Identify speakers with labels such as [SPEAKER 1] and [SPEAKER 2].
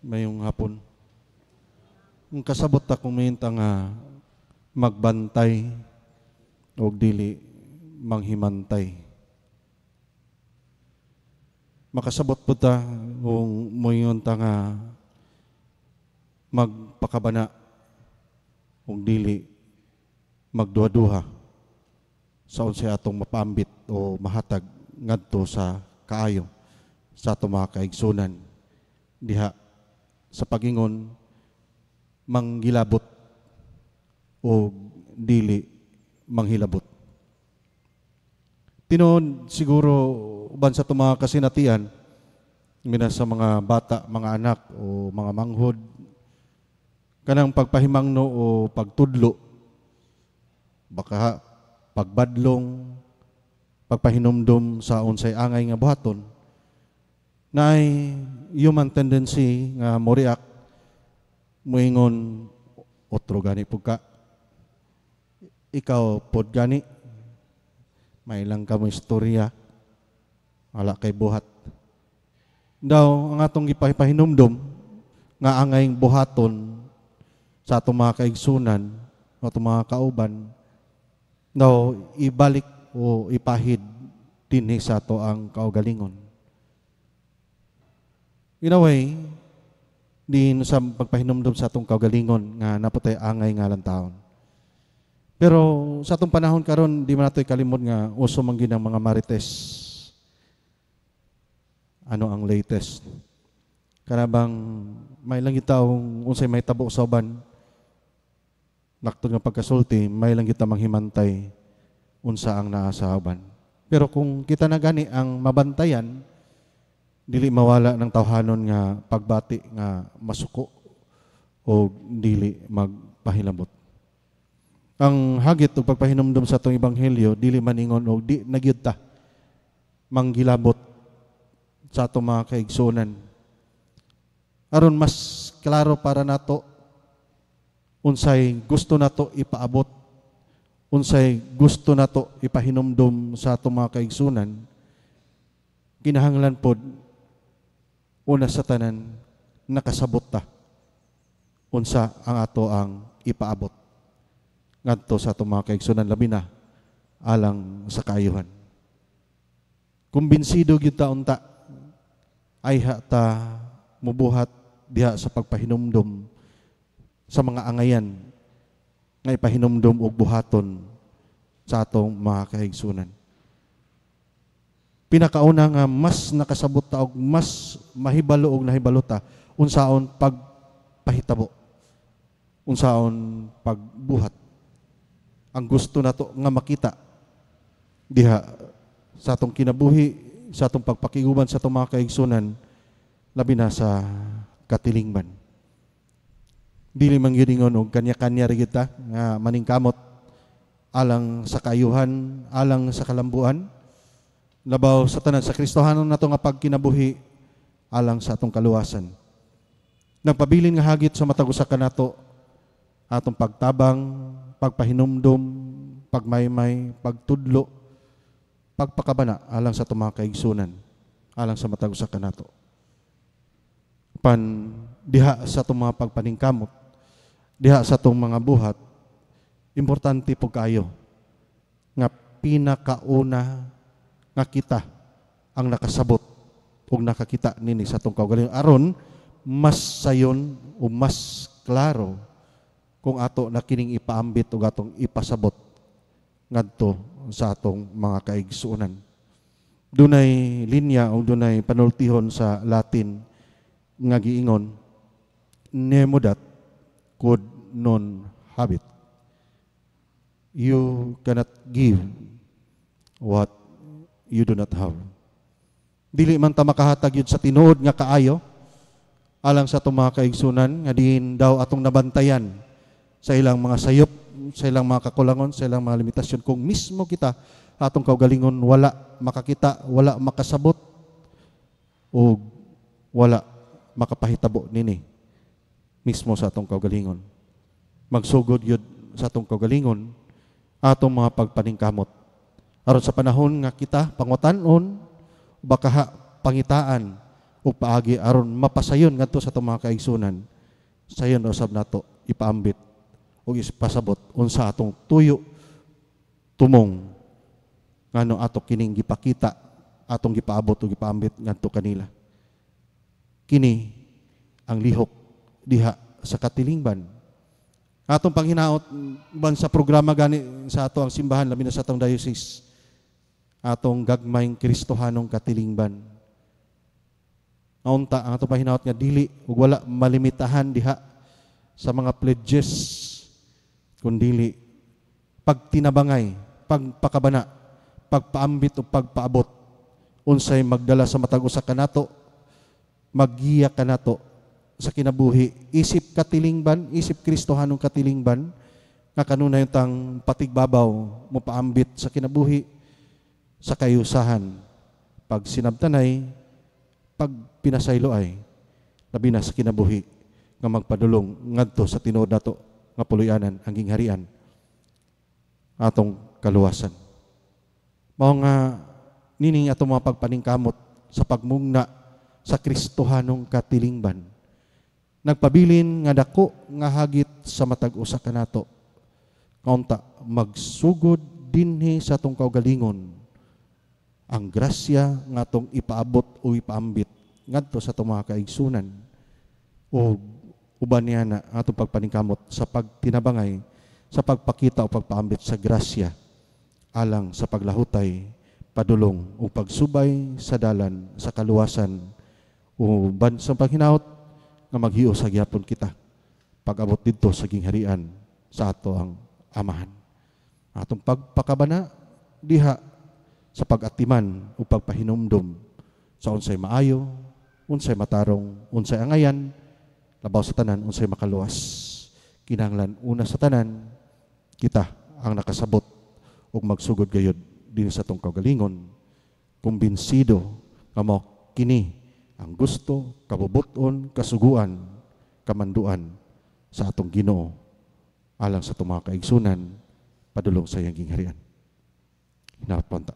[SPEAKER 1] Mayong hapon. Ang kasabot ta kuminta nga magbantay o dili manghimantay. Makasabot po ta kung moyon ta nga magpakabana o dili magduha-duha sa unsay atong mapaambit o mahatag ngadto sa kaayo sa atong mga kaigsunan diha sa pagingon manggilabot o dili manghilabot. Tinuod siguro uban sa itong mga kasinatian, mina sa mga bata, mga anak o mga manghod, kanang pagpahimangno o pagtudlo, baka pagbadlong, pagpahinumdum sa unsay angay nga buhaton, na ay human tendency nga moriak moingon otro gani pud ka, ikaw pod gani, may lang ka mo istorya, wala kay buhat. Daw ang atong gipahinumdum nga angay buhaton sa atong mga kaigsunan, atong mga kauban, daw ibalik o ipahid dinhi sa ato ang kaugalingon. In a way, din sa pagpahinumdum sa atong kaugalingon nga naputay angay nga lantaon. Pero sa atong panahon karon di man natoy kalimot nga uso man gid ang mga marites. Ano ang latest? Karabang may lang gitaong unsay may tabo sa uban. Nakto nga pagkasulti, may lang kita manghimantay unsa ang naa sa uban. Pero kung kita na gani ang mabantayan, dili mawala ng tawhanon nga pagbati nga masuko o dili magpahilabot. Ang hagit o pagpahinumdum sa itong ebanghelyo, dili maningon o di nagyud ta manggilabot sa itong mga kaigsunan. Aron mas klaro para nato unsay gusto nato ipaabot, unsay gusto nato ipahinumdum sa itong mga kaigsunan, kinahanglan pod una sa tanan nakasabot ta unsa ang ato ang ipaabot ngadto sa atong mga kaigsunan, labi na alang sa kaayuhan. Kumbinsido gyud ta unta ay ta mubuhat diha sa pagpahinumdum sa mga angayan nga ipahinumdum og buhaton sa atong mga kaigsunan. Pinakauna nga mas nakasabot ta og mas mahibalo og nahibalo ta unsaon pagpahitabo, unsaon pagbuhat. Ang gusto nato nga makita diha sa atong kinabuhi, sa atong pagpakiguban sa atong mga kaigsunan, labi na sa katilingban. Dili man gyud ingon og kanya-kanya ra kita nga maningkamot alang sa kaayuhan, alang sa kalambuan, labaw sa tanan sa Kristohanon nato nga pagkinabuhi alang sa atong kaluwasan. Nagpabilin nga hagit sa matag usa kanato atong pagtabang, pagpahinumdum, pagmaymay, pagtudlo, pagpakabana alang sa atong mga kaigsunan, alang sa matag usa kanato. Pan diha sa atong mga pagpaningkamot, diha sa atong mga buhat, importante po kayo nga pinakauna nga kita ang nakasabot o nakakita nini sa atong kaugalingon aron mas sayon o mas klaro kung ato na kining ipaambit o atong ipasabot ngadto sa atong mga kaigsuonan. Dunay linya o dunay panultihon sa Latin nga giingon, nemo dat quod non habet. You cannot give what you do not have. Dili man ta makahatag yun sa tinuod nga kaayo alang sa atong mga kaigsunan nga diin daw atong nabantayan sa ilang mga sayop, sa ilang mga kakulangon, sa ilang mga limitasyon. Kung mismo kita atong kaugalingon wala makakita, wala makasabot o wala makapahitabo nini mismo sa atong kaugalingon. Magsugod yun sa atong kaugalingon atong mga pagpaningkamot. Aron sa panahon nga kita pangutan-on baka pangitaan ug paagi aron mapasayon ngadto sa atong mga kaigsunan. Sayon usab nato ipaambit ug ipasabot unsa atong tuyo tumong ngano ato kining gipakita, atong gipaabot ug gipaambit ngadto kanila. Kini ang lihok diha sa katilingban. Atong panghinaot ban sa programa gani sa ato ang simbahan labi na sa atong diocese, atong gagmayng Kristohanong katilingban. Naunta ang atong panghinaot nga dili ug wala malimitahan diha sa mga pledges, kundili pagtinabangay, pagpakabana, pagpaambit o pagpaabot unsay magdala sa matag usa kanato, maggiya kanato sa kinabuhi, isip katilingban, isip Kristohanong katilingban, nga kanunay tang patigbabaw mo paambit sa kinabuhi, sa kayusahan, pag sinabtanay, pag pinasaylo ay, labi na sa kinabuhi, nga magpadulong ngadto sa tinuod nato nga puloy-anan ang gingharian, atong kaluwasan. Mao nga nining atong mga pagpaningkamot sa pagmungna sa Kristohanong katilingban. Nagpabilin nga dako nga hagit sa matag usa kanato. Kaunta magsugod dinhi sa atong kaugalingon ang grasya nga atong ipaabot o ipaambit ngadto sa atong mga kaigsunan o uban niya na atong pagpaningkamot sa pagtinabangay, sa pagpakita o pagpaambit sa grasya alang sa paglahutay, padulong o pagsubay sa dalan sa kaluwasan o ban sa paghinaot nga maghios sa gyapon kita pag-abot didto sa gingharian sa ato ang amahan. Atong pagpakabana diha sa pag-atiman o pagpahinumdum sa unsay maayo, unsay matarong, unsay angayan, labaw sa tanan, unsay makaluwas. Kinahanglan una sa tanan, kita ang nakasabot ug magsugod gayud din sa atong kaugalingon, kumbinsido nga mao kini ang gusto, kabubuton, kasuguan, kamanduan sa atong Ginoo alang sa atong mga kaigsunan padulong sa iyang gingharian. Hinaot po ta.